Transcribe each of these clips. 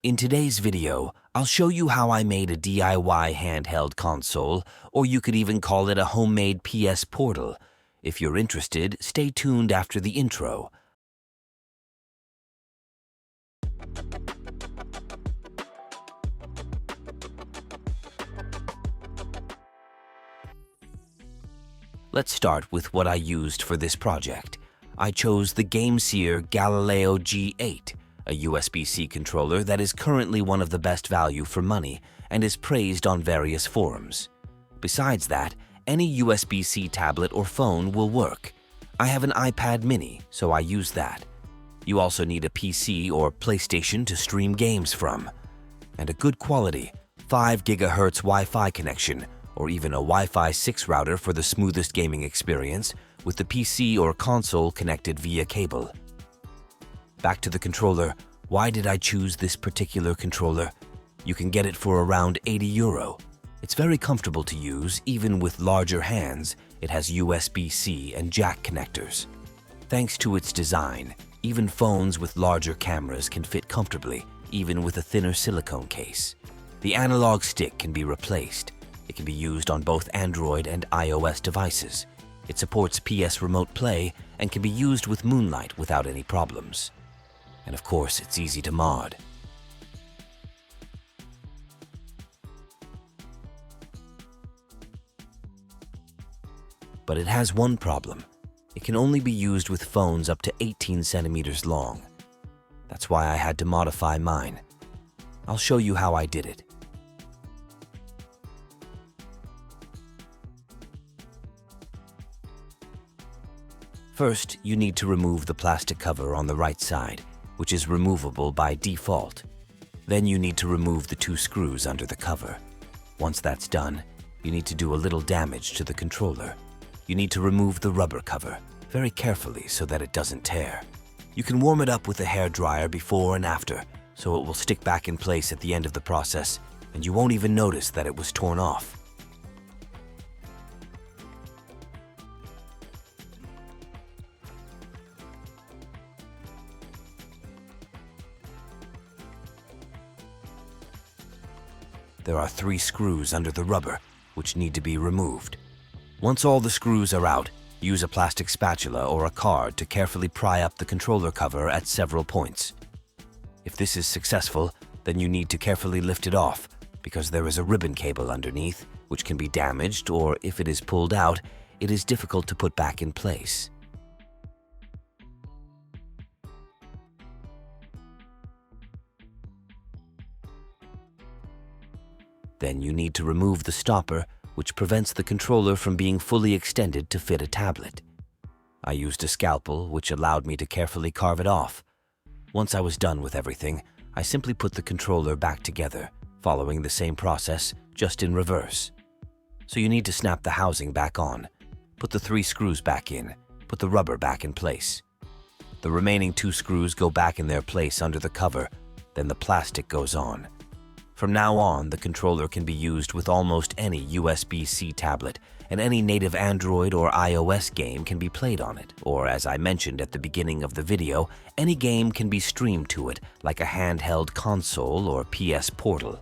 In today's video, I'll show you how I made a DIY handheld console, or you could even call it a homemade PS Portal. If you're interested, stay tuned after the intro. Let's start with what I used for this project. I chose the GameSeer Galileo G8, a USB-C controller that is currently one of the best value for money and is praised on various forums. Besides that, any USB-C tablet or phone will work. I have an iPad mini, so I use that. You also need a PC or PlayStation to stream games from. And a good quality 5 GHz Wi-Fi connection, or even a Wi-Fi 6 router for the smoothest gaming experience, with the PC or console connected via cable. Back to the controller. Why did I choose this particular controller? You can get it for around €80. It's very comfortable to use, even with larger hands. It has USB-C and jack connectors. Thanks to its design, even phones with larger cameras can fit comfortably, even with a thinner silicone case. The analog stick can be replaced. It can be used on both Android and iOS devices. It supports PS Remote Play and can be used with Moonlight without any problems. And of course, it's easy to mod. But it has one problem. It can only be used with phones up to 18 centimeters long. That's why I had to modify mine. I'll show you how I did it. First, you need to remove the plastic cover on the right side, which is removable by default. Then you need to remove the 2 screws under the cover. Once that's done, you need to do a little damage to the controller. You need to remove the rubber cover very carefully so that it doesn't tear. You can warm it up with a hairdryer before and after, so it will stick back in place at the end of the process, and you won't even notice that it was torn off. There are 3 screws under the rubber, which need to be removed. Once all the screws are out, use a plastic spatula or a card to carefully pry up the controller cover at several points. If this is successful, then you need to carefully lift it off, because there is a ribbon cable underneath, which can be damaged, or if it is pulled out, it is difficult to put back in place. Then you need to remove the stopper, which prevents the controller from being fully extended to fit a tablet. I used a scalpel, which allowed me to carefully carve it off. Once I was done with everything, I simply put the controller back together, following the same process, just in reverse. So you need to snap the housing back on, put the 3 screws back in, put the rubber back in place. The remaining 2 screws go back in their place under the cover, then the plastic goes on. From now on, the controller can be used with almost any USB-C tablet, and any native Android or iOS game can be played on it, or as I mentioned at the beginning of the video, any game can be streamed to it, like a handheld console or PS Portal.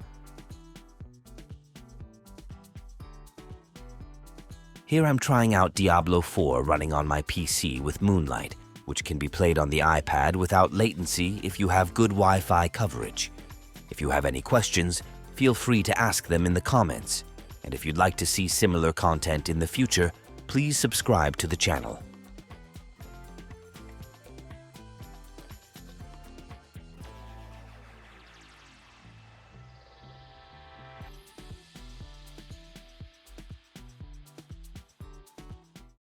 Here I'm trying out Diablo 4 running on my PC with Moonlight, which can be played on the iPad without latency if you have good Wi-Fi coverage. If you have any questions, feel free to ask them in the comments. And if you'd like to see similar content in the future, please subscribe to the channel.